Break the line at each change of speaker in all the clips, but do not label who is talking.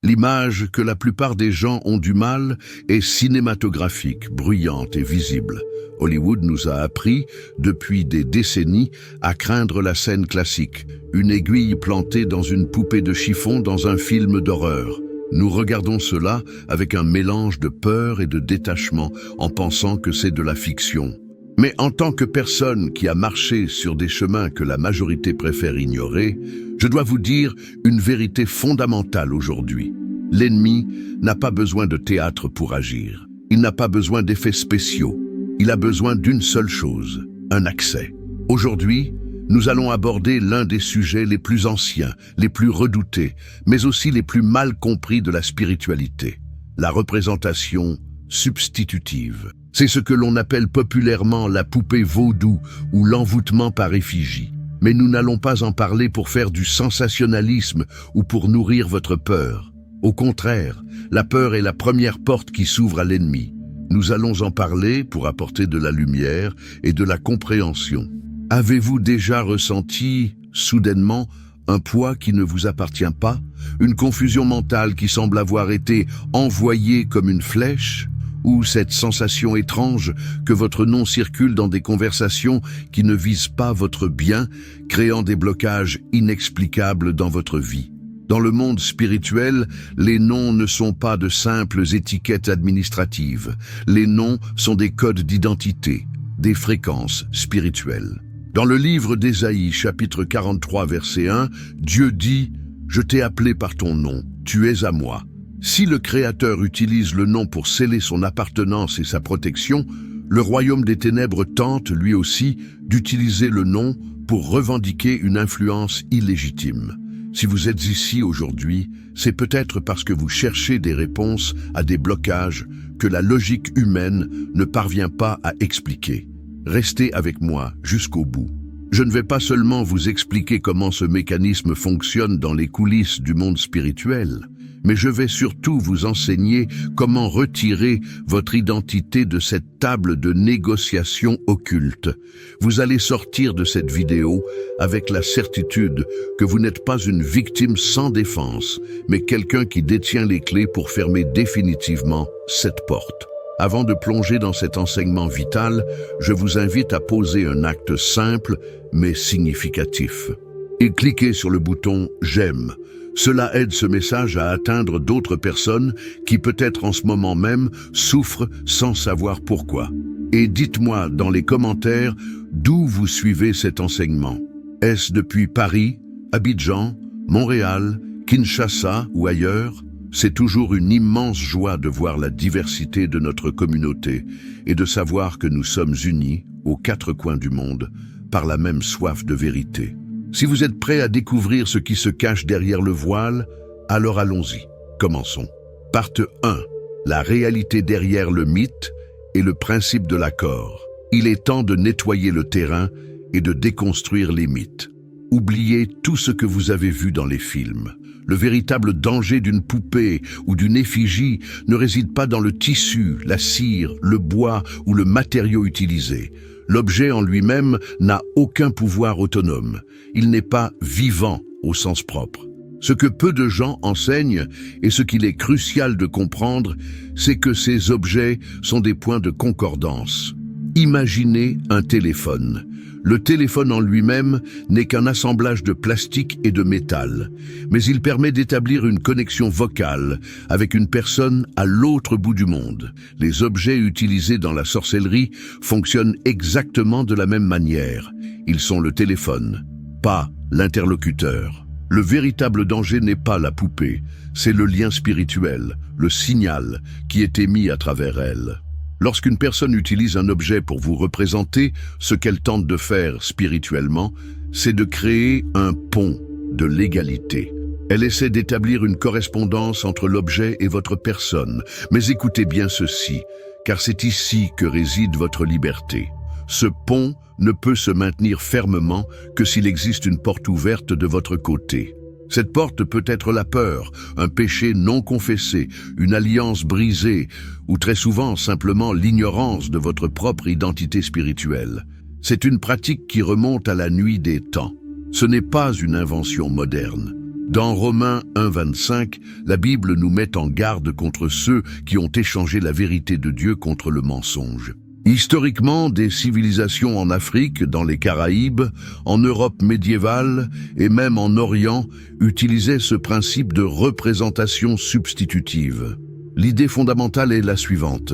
L'image que la plupart des gens ont du mal est cinématographique, bruyante et visible. Hollywood nous a appris, depuis des décennies, à craindre la scène classique, une aiguille plantée dans une poupée de chiffon dans un film d'horreur. Nous regardons cela avec un mélange de peur et de détachement, en pensant que c'est de la fiction. Mais en tant que personne qui a marché sur des chemins que la majorité préfère ignorer, je dois vous dire une vérité fondamentale aujourd'hui. L'ennemi n'a pas besoin de théâtre pour agir. Il n'a pas besoin d'effets spéciaux. Il a besoin d'une seule chose, un accès. Aujourd'hui, nous allons aborder l'un des sujets les plus anciens, les plus redoutés, mais aussi les plus mal compris de la spiritualité, la représentation substitutive. C'est ce que l'on appelle populairement la poupée vaudou ou l'envoûtement par effigie. Mais nous n'allons pas en parler pour faire du sensationnalisme ou pour nourrir votre peur. Au contraire, la peur est la première porte qui s'ouvre à l'ennemi. Nous allons en parler pour apporter de la lumière et de la compréhension. Avez-vous déjà ressenti, soudainement, un poids qui ne vous appartient pas? Une confusion mentale qui semble avoir été envoyée comme une flèche? Ou cette sensation étrange que votre nom circule dans des conversations qui ne visent pas votre bien, créant des blocages inexplicables dans votre vie? Dans le monde spirituel, les noms ne sont pas de simples étiquettes administratives. Les noms sont des codes d'identité, des fréquences spirituelles. Dans le livre d'Ésaïe, chapitre 43, verset 1, Dieu dit « Je t'ai appelé par ton nom, tu es à moi ». Si le Créateur utilise le nom pour sceller son appartenance et sa protection, le royaume des ténèbres tente, lui aussi, d'utiliser le nom pour revendiquer une influence illégitime. Si vous êtes ici aujourd'hui, c'est peut-être parce que vous cherchez des réponses à des blocages que la logique humaine ne parvient pas à expliquer. Restez avec moi jusqu'au bout. Je ne vais pas seulement vous expliquer comment ce mécanisme fonctionne dans les coulisses du monde spirituel, mais je vais surtout vous enseigner comment retirer votre identité de cette table de négociation occulte. Vous allez sortir de cette vidéo avec la certitude que vous n'êtes pas une victime sans défense, mais quelqu'un qui détient les clés pour fermer définitivement cette porte. Avant de plonger dans cet enseignement vital, je vous invite à poser un acte simple mais significatif. Et cliquez sur le bouton « J'aime ». Cela aide ce message à atteindre d'autres personnes qui peut-être en ce moment même souffrent sans savoir pourquoi. Et dites-moi dans les commentaires d'où vous suivez cet enseignement. Est-ce depuis Paris, Abidjan, Montréal, Kinshasa ou ailleurs? C'est toujours une immense joie de voir la diversité de notre communauté et de savoir que nous sommes unis aux quatre coins du monde par la même soif de vérité. Si vous êtes prêts à découvrir ce qui se cache derrière le voile, alors allons-y. Commençons. Partie 1. La réalité derrière le mythe et le principe de l'accord. Il est temps de nettoyer le terrain et de déconstruire les mythes. Oubliez tout ce que vous avez vu dans les films. Le véritable danger d'une poupée ou d'une effigie ne réside pas dans le tissu, la cire, le bois ou le matériau utilisé. L'objet en lui-même n'a aucun pouvoir autonome. Il n'est pas vivant au sens propre. Ce que peu de gens enseignent et ce qu'il est crucial de comprendre, c'est que ces objets sont des points de concordance. Imaginez un téléphone. Le téléphone en lui-même n'est qu'un assemblage de plastique et de métal, mais il permet d'établir une connexion vocale avec une personne à l'autre bout du monde. Les objets utilisés dans la sorcellerie fonctionnent exactement de la même manière. Ils sont le téléphone, pas l'interlocuteur. Le véritable danger n'est pas la poupée, c'est le lien spirituel, le signal qui est émis à travers elle. Lorsqu'une personne utilise un objet pour vous représenter, ce qu'elle tente de faire spirituellement, c'est de créer un pont de l'égalité. Elle essaie d'établir une correspondance entre l'objet et votre personne. Mais écoutez bien ceci, car c'est ici que réside votre liberté. Ce pont ne peut se maintenir fermement que s'il existe une porte ouverte de votre côté. Cette porte peut être la peur, un péché non confessé, une alliance brisée, ou très souvent simplement l'ignorance de votre propre identité spirituelle. C'est une pratique qui remonte à la nuit des temps. Ce n'est pas une invention moderne. Dans Romains 1,25, la Bible nous met en garde contre ceux qui ont échangé la vérité de Dieu contre le mensonge. Historiquement, des civilisations en Afrique, dans les Caraïbes, en Europe médiévale et même en Orient utilisaient ce principe de représentation substitutive. L'idée fondamentale est la suivante.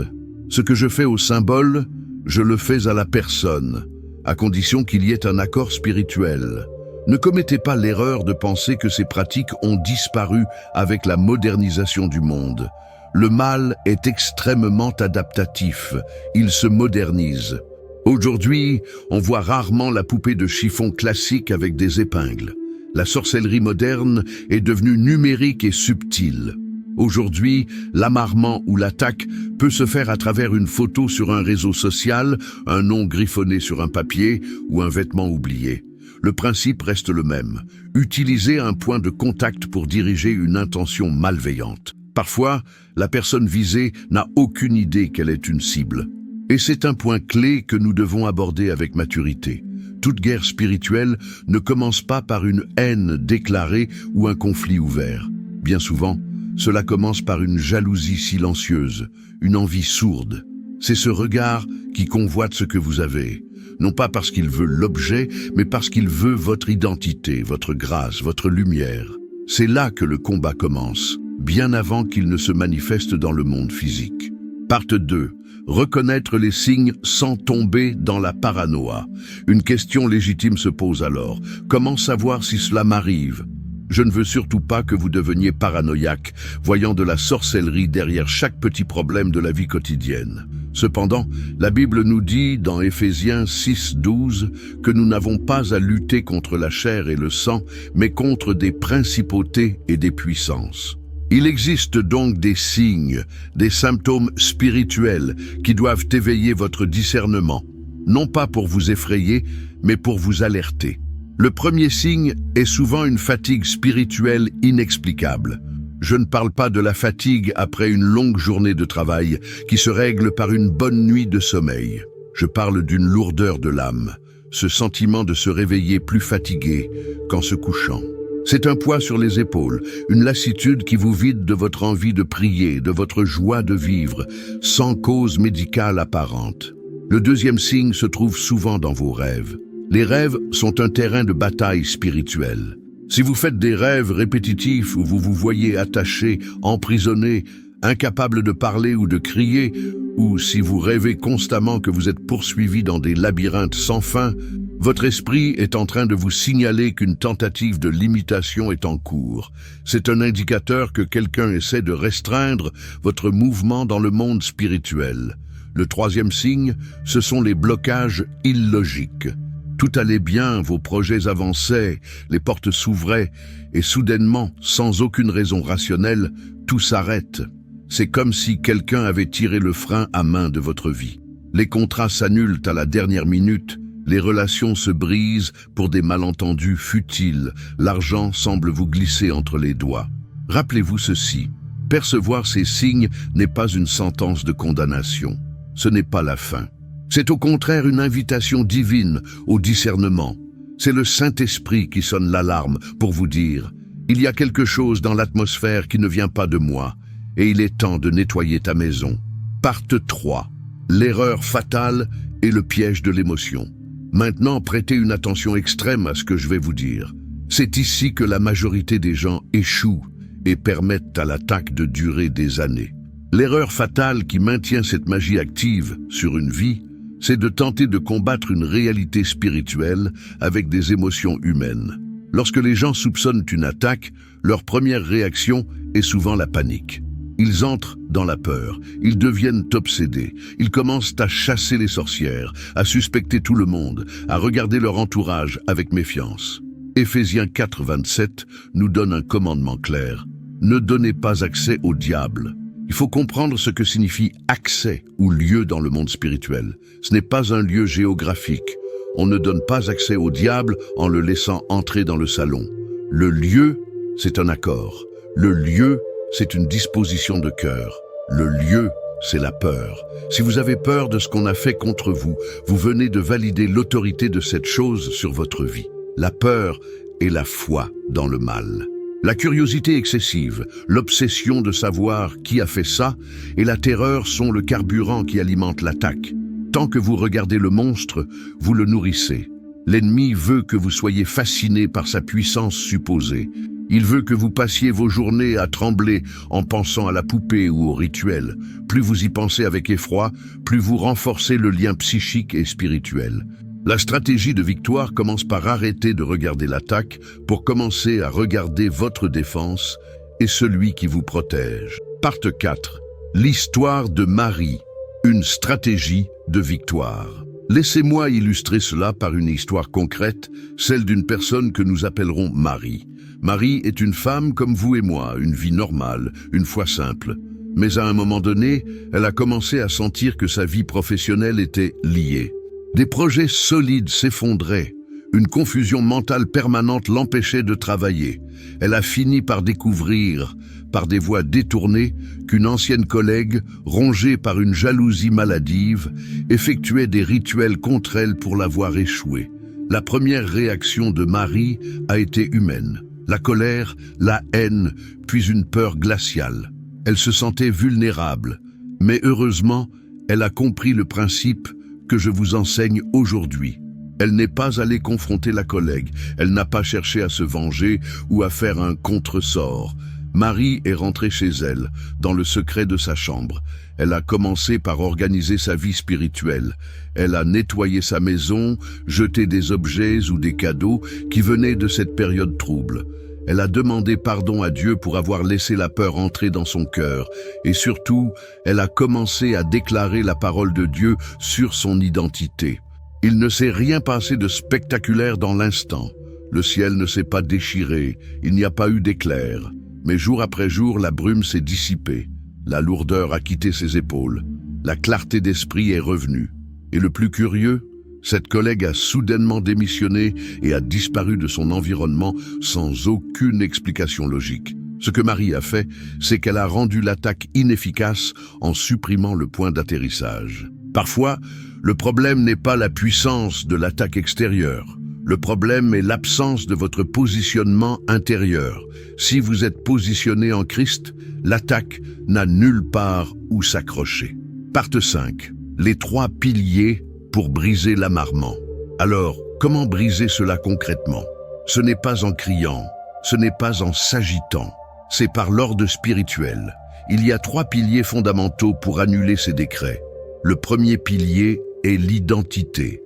Ce que je fais au symbole, je le fais à la personne, à condition qu'il y ait un accord spirituel. Ne commettez pas l'erreur de penser que ces pratiques ont disparu avec la modernisation du monde. Le mal est extrêmement adaptatif, il se modernise. Aujourd'hui, on voit rarement la poupée de chiffon classique avec des épingles. La sorcellerie moderne est devenue numérique et subtile. Aujourd'hui, l'amarrement ou l'attaque peut se faire à travers une photo sur un réseau social, un nom griffonné sur un papier ou un vêtement oublié. Le principe reste le même, utiliser un point de contact pour diriger une intention malveillante. Parfois, la personne visée n'a aucune idée qu'elle est une cible. Et c'est un point clé que nous devons aborder avec maturité. Toute guerre spirituelle ne commence pas par une haine déclarée ou un conflit ouvert. Bien souvent, cela commence par une jalousie silencieuse, une envie sourde. C'est ce regard qui convoite ce que vous avez, non pas parce qu'il veut l'objet, mais parce qu'il veut votre identité, votre grâce, votre lumière. C'est là que le combat commence, bien avant qu'il ne se manifeste dans le monde physique. Partie 2. Reconnaître les signes sans tomber dans la paranoïa. Une question légitime se pose alors. Comment savoir si cela m'arrive ? Je ne veux surtout pas que vous deveniez paranoïaque, voyant de la sorcellerie derrière chaque petit problème de la vie quotidienne. Cependant, la Bible nous dit dans Éphésiens 6,12 que nous n'avons pas à lutter contre la chair et le sang, mais contre des principautés et des puissances. Il existe donc des signes, des symptômes spirituels qui doivent éveiller votre discernement, non pas pour vous effrayer, mais pour vous alerter. Le premier signe est souvent une fatigue spirituelle inexplicable. Je ne parle pas de la fatigue après une longue journée de travail qui se règle par une bonne nuit de sommeil. Je parle d'une lourdeur de l'âme, ce sentiment de se réveiller plus fatigué qu'en se couchant. C'est un poids sur les épaules, une lassitude qui vous vide de votre envie de prier, de votre joie de vivre, sans cause médicale apparente. Le deuxième signe se trouve souvent dans vos rêves. Les rêves sont un terrain de bataille spirituelle. Si vous faites des rêves répétitifs où vous vous voyez attaché, emprisonné, incapable de parler ou de crier, ou si vous rêvez constamment que vous êtes poursuivi dans des labyrinthes sans fin, votre esprit est en train de vous signaler qu'une tentative de limitation est en cours. C'est un indicateur que quelqu'un essaie de restreindre votre mouvement dans le monde spirituel. Le troisième signe, ce sont les blocages illogiques. Tout allait bien, vos projets avançaient, les portes s'ouvraient, et soudainement, sans aucune raison rationnelle, tout s'arrête. C'est comme si quelqu'un avait tiré le frein à main de votre vie. Les contrats s'annulent à la dernière minute, les relations se brisent pour des malentendus futiles, l'argent semble vous glisser entre les doigts. Rappelez-vous ceci, percevoir ces signes n'est pas une sentence de condamnation, ce n'est pas la fin. C'est au contraire une invitation divine au discernement. C'est le Saint-Esprit qui sonne l'alarme pour vous dire « Il y a quelque chose dans l'atmosphère qui ne vient pas de moi, et il est temps de nettoyer ta maison. » Partie 3. L'erreur fatale et le piège de l'émotion. Maintenant, prêtez une attention extrême à ce que je vais vous dire. C'est ici que la majorité des gens échouent et permettent à l'attaque de durer des années. L'erreur fatale qui maintient cette magie active sur une vie, c'est de tenter de combattre une réalité spirituelle avec des émotions humaines. Lorsque les gens soupçonnent une attaque, leur première réaction est souvent la panique. Ils entrent dans la peur, ils deviennent obsédés, ils commencent à chasser les sorcières, à suspecter tout le monde, à regarder leur entourage avec méfiance. Éphésiens 4,27 nous donne un commandement clair. Ne donnez pas accès au diable. Il faut comprendre ce que signifie accès ou lieu dans le monde spirituel. Ce n'est pas un lieu géographique. On ne donne pas accès au diable en le laissant entrer dans le salon. Le lieu, c'est un accord. Le lieu, c'est une disposition de cœur. Le lieu, c'est la peur. Si vous avez peur de ce qu'on a fait contre vous, vous venez de valider l'autorité de cette chose sur votre vie. La peur est la foi dans le mal. La curiosité excessive, l'obsession de savoir qui a fait ça et la terreur sont le carburant qui alimente l'attaque. Tant que vous regardez le monstre, vous le nourrissez. L'ennemi veut que vous soyez fasciné par sa puissance supposée. Il veut que vous passiez vos journées à trembler en pensant à la poupée ou au rituel. Plus vous y pensez avec effroi, plus vous renforcez le lien psychique et spirituel. La stratégie de victoire commence par arrêter de regarder l'attaque pour commencer à regarder votre défense et celui qui vous protège. Partie 4. L'histoire de Marie, une stratégie de victoire. Laissez-moi illustrer cela par une histoire concrète, celle d'une personne que nous appellerons Marie. Marie est une femme comme vous et moi, une vie normale, une foi simple. Mais à un moment donné, elle a commencé à sentir que sa vie professionnelle était liée. Des projets solides s'effondraient. Une confusion mentale permanente l'empêchait de travailler. Elle a fini par découvrir, par des voies détournées, qu'une ancienne collègue, rongée par une jalousie maladive, effectuait des rituels contre elle pour la voir échouer. La première réaction de Marie a été humaine. La colère, la haine, puis une peur glaciale. Elle se sentait vulnérable, mais heureusement, elle a compris le principe que je vous enseigne aujourd'hui. Elle n'est pas allée confronter la collègue, elle n'a pas cherché à se venger ou à faire un contresort. Marie est rentrée chez elle, dans le secret de sa chambre. Elle a commencé par organiser sa vie spirituelle. Elle a nettoyé sa maison, jeté des objets ou des cadeaux qui venaient de cette période trouble. Elle a demandé pardon à Dieu pour avoir laissé la peur entrer dans son cœur. Et surtout, elle a commencé à déclarer la parole de Dieu sur son identité. Il ne s'est rien passé de spectaculaire dans l'instant. Le ciel ne s'est pas déchiré, il n'y a pas eu d'éclair. Mais jour après jour, la brume s'est dissipée. La lourdeur a quitté ses épaules. La clarté d'esprit est revenue. Et le plus curieux, cette collègue a soudainement démissionné et a disparu de son environnement sans aucune explication logique. Ce que Marie a fait, c'est qu'elle a rendu l'attaque inefficace en supprimant le point d'atterrissage. Parfois, le problème n'est pas la puissance de l'attaque extérieure. Le problème est l'absence de votre positionnement intérieur. Si vous êtes positionné en Christ, l'attaque n'a nulle part où s'accrocher. Partie 5. Les 3 piliers pour briser l'amarrement. Alors, comment briser cela concrètement? Ce n'est pas en criant, ce n'est pas en s'agitant, c'est par l'ordre spirituel. Il y a 3 piliers fondamentaux pour annuler ces décrets. Le premier pilier est l'identité.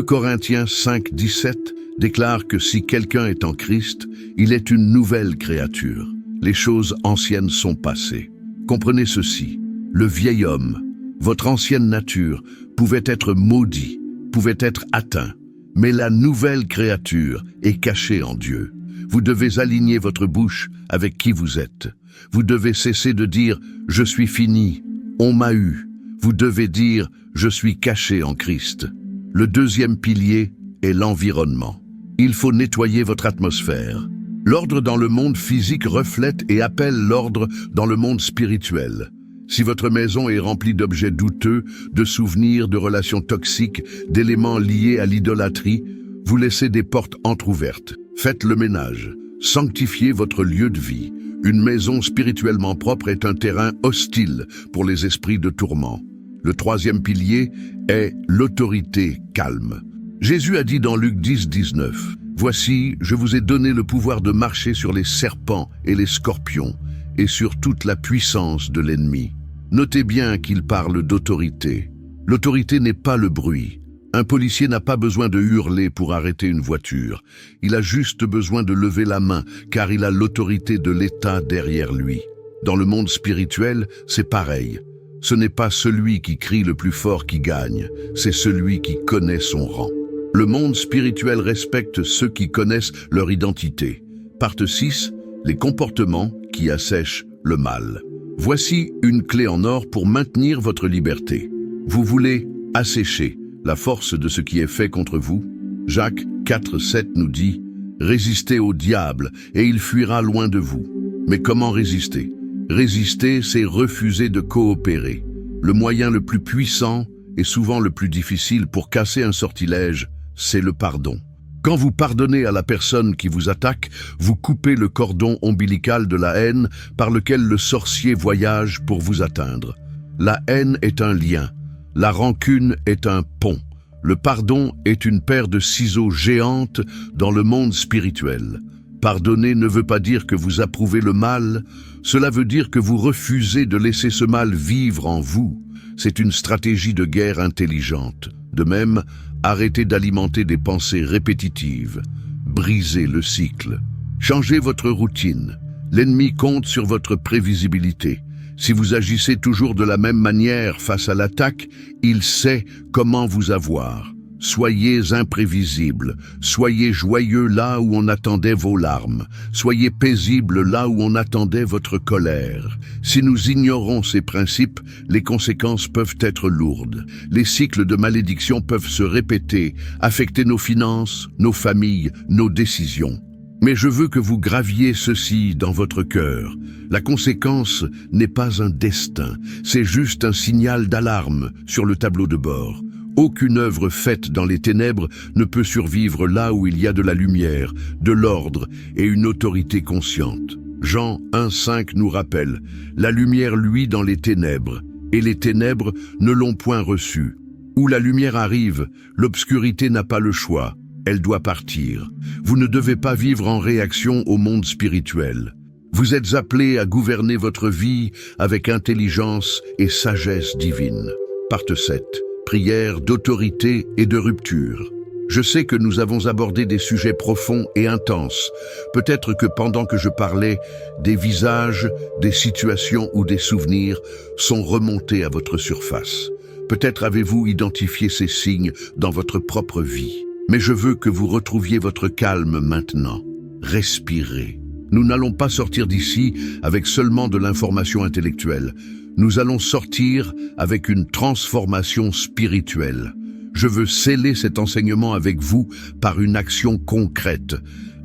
Corinthiens 5, 17 déclare que si quelqu'un est en Christ, il est une nouvelle créature. Les choses anciennes sont passées. Comprenez ceci, le vieil homme, votre ancienne nature, pouvait être maudit, pouvait être atteint, mais la nouvelle créature est cachée en Dieu. Vous devez aligner votre bouche avec qui vous êtes. Vous devez cesser de dire « je suis fini, on m'a eu ». Vous devez dire « je suis caché en Christ ». Le deuxième pilier est l'environnement. Il faut nettoyer votre atmosphère. L'ordre dans le monde physique reflète et appelle l'ordre dans le monde spirituel. Si votre maison est remplie d'objets douteux, de souvenirs, de relations toxiques, d'éléments liés à l'idolâtrie, vous laissez des portes entr'ouvertes. Faites le ménage. Sanctifiez votre lieu de vie. Une maison spirituellement propre est un terrain hostile pour les esprits de tourment. Le troisième pilier est l'autorité calme. Jésus a dit dans Luc 10, 19, « Voici, je vous ai donné le pouvoir de marcher sur les serpents et les scorpions, et sur toute la puissance de l'ennemi. » Notez bien qu'il parle d'autorité. L'autorité n'est pas le bruit. Un policier n'a pas besoin de hurler pour arrêter une voiture. Il a juste besoin de lever la main, car il a l'autorité de l'État derrière lui. Dans le monde spirituel, c'est pareil. Ce n'est pas celui qui crie le plus fort qui gagne, c'est celui qui connaît son rang. Le monde spirituel respecte ceux qui connaissent leur identité. Partie 6, les comportements qui assèchent le mal. Voici une clé en or pour maintenir votre liberté. Vous voulez assécher la force de ce qui est fait contre vous? Jacques 4, 7 nous dit « Résistez au diable et il fuira loin de vous. » Mais comment résister? Résister, c'est refuser de coopérer. Le moyen le plus puissant et souvent le plus difficile pour casser un sortilège, c'est le pardon. Quand vous pardonnez à la personne qui vous attaque, vous coupez le cordon ombilical de la haine par lequel le sorcier voyage pour vous atteindre. La haine est un lien, la rancune est un pont, le pardon est une paire de ciseaux géantes dans le monde spirituel. Pardonner ne veut pas dire que vous approuvez le mal, cela veut dire que vous refusez de laisser ce mal vivre en vous. C'est une stratégie de guerre intelligente. De même, arrêtez d'alimenter des pensées répétitives. Brisez le cycle. Changez votre routine. L'ennemi compte sur votre prévisibilité. Si vous agissez toujours de la même manière face à l'attaque, il sait comment vous avoir. Soyez imprévisible, soyez joyeux là où on attendait vos larmes, soyez paisible là où on attendait votre colère. Si nous ignorons ces principes, les conséquences peuvent être lourdes. Les cycles de malédiction peuvent se répéter, affecter nos finances, nos familles, nos décisions. Mais je veux que vous graviez ceci dans votre cœur. La conséquence n'est pas un destin, c'est juste un signal d'alarme sur le tableau de bord. Aucune œuvre faite dans les ténèbres ne peut survivre là où il y a de la lumière, de l'ordre et une autorité consciente. Jean 1,5 nous rappelle « La lumière luit dans les ténèbres, et les ténèbres ne l'ont point reçue. Où la lumière arrive, l'obscurité n'a pas le choix, elle doit partir. Vous ne devez pas vivre en réaction au monde spirituel. Vous êtes appelés à gouverner votre vie avec intelligence et sagesse divine. » Parte 7. Prière d'autorité et de rupture. Je sais que nous avons abordé des sujets profonds et intenses. Peut-être que pendant que je parlais, des visages, des situations ou des souvenirs sont remontés à votre surface. Peut-être avez-vous identifié ces signes dans votre propre vie. Mais je veux que vous retrouviez votre calme maintenant. Respirez. Nous n'allons pas sortir d'ici avec seulement de l'information intellectuelle. Nous allons sortir avec une transformation spirituelle. Je veux sceller cet enseignement avec vous par une action concrète.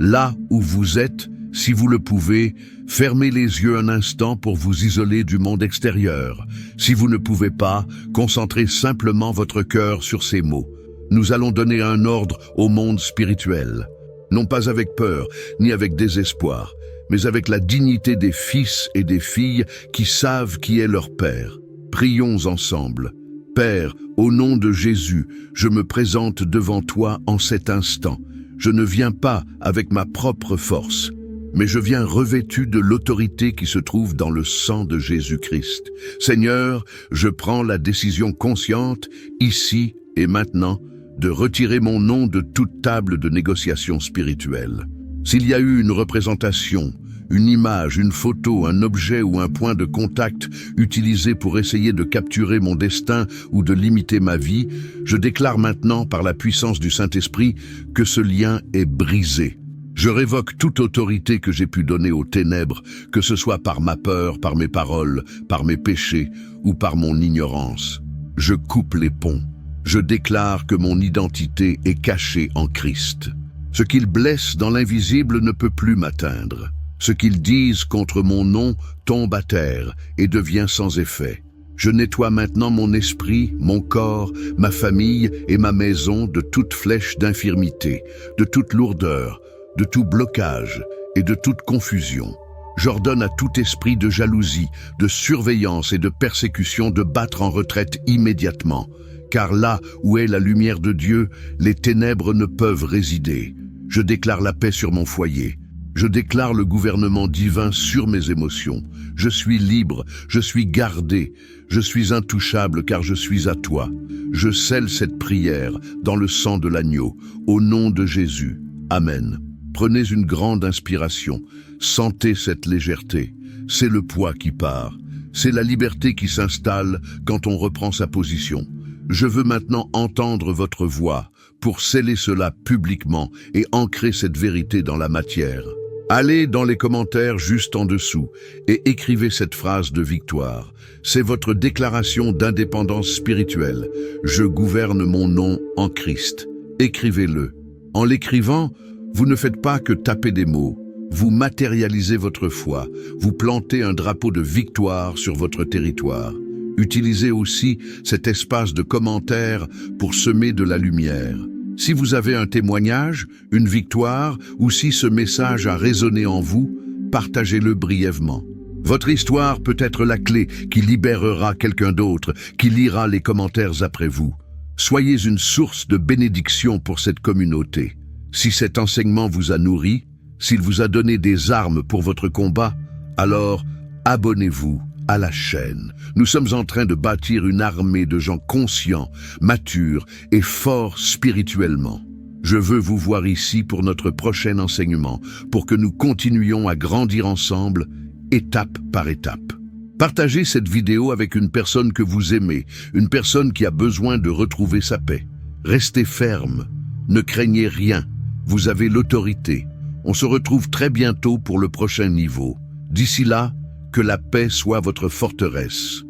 Là où vous êtes, si vous le pouvez, fermez les yeux un instant pour vous isoler du monde extérieur. Si vous ne pouvez pas, concentrez simplement votre cœur sur ces mots. Nous allons donner un ordre au monde spirituel. Non pas avec peur, ni avec désespoir, mais avec la dignité des fils et des filles qui savent qui est leur Père. Prions ensemble. Père, au nom de Jésus, je me présente devant toi en cet instant. Je ne viens pas avec ma propre force, mais je viens revêtu de l'autorité qui se trouve dans le sang de Jésus-Christ. Seigneur, je prends la décision consciente, ici et maintenant, de retirer mon nom de toute table de négociation spirituelle. S'il y a eu une représentation, une image, une photo, un objet ou un point de contact utilisé pour essayer de capturer mon destin ou de limiter ma vie, je déclare maintenant par la puissance du Saint-Esprit que ce lien est brisé. Je révoque toute autorité que j'ai pu donner aux ténèbres, que ce soit par ma peur, par mes paroles, par mes péchés ou par mon ignorance. Je coupe les ponts. Je déclare que mon identité est cachée en Christ. Ce qu'ils blessent dans l'invisible ne peut plus m'atteindre. Ce qu'ils disent contre mon nom tombe à terre et devient sans effet. Je nettoie maintenant mon esprit, mon corps, ma famille et ma maison de toute flèche d'infirmité, de toute lourdeur, de tout blocage et de toute confusion. J'ordonne à tout esprit de jalousie, de surveillance et de persécution de battre en retraite immédiatement. Car là où est la lumière de Dieu, les ténèbres ne peuvent résider. Je déclare la paix sur mon foyer. Je déclare le gouvernement divin sur mes émotions. Je suis libre, je suis gardé, je suis intouchable car je suis à toi. Je scelle cette prière dans le sang de l'agneau, au nom de Jésus. Amen. Prenez une grande inspiration, sentez cette légèreté. C'est le poids qui part. C'est la liberté qui s'installe quand on reprend sa position. Je veux maintenant entendre votre voix pour sceller cela publiquement et ancrer cette vérité dans la matière. Allez dans les commentaires juste en dessous et écrivez cette phrase de victoire. C'est votre déclaration d'indépendance spirituelle. Je gouverne mon nom en Christ. Écrivez-le. En l'écrivant, vous ne faites pas que taper des mots. Vous matérialisez votre foi. Vous plantez un drapeau de victoire sur votre territoire. Utilisez aussi cet espace de commentaires pour semer de la lumière. Si vous avez un témoignage, une victoire, ou si ce message a résonné en vous, partagez-le brièvement. Votre histoire peut être la clé qui libérera quelqu'un d'autre, qui lira les commentaires après vous. Soyez une source de bénédiction pour cette communauté. Si cet enseignement vous a nourri, s'il vous a donné des armes pour votre combat, alors abonnez-vous à la chaîne. Nous sommes en train de bâtir une armée de gens conscients, matures et forts spirituellement. Je veux vous voir ici pour notre prochain enseignement, pour que nous continuions à grandir ensemble, étape par étape. Partagez cette vidéo avec une personne que vous aimez, une personne qui a besoin de retrouver sa paix. Restez ferme, ne craignez rien, vous avez l'autorité. On se retrouve très bientôt pour le prochain niveau. D'ici là, que la paix soit votre forteresse.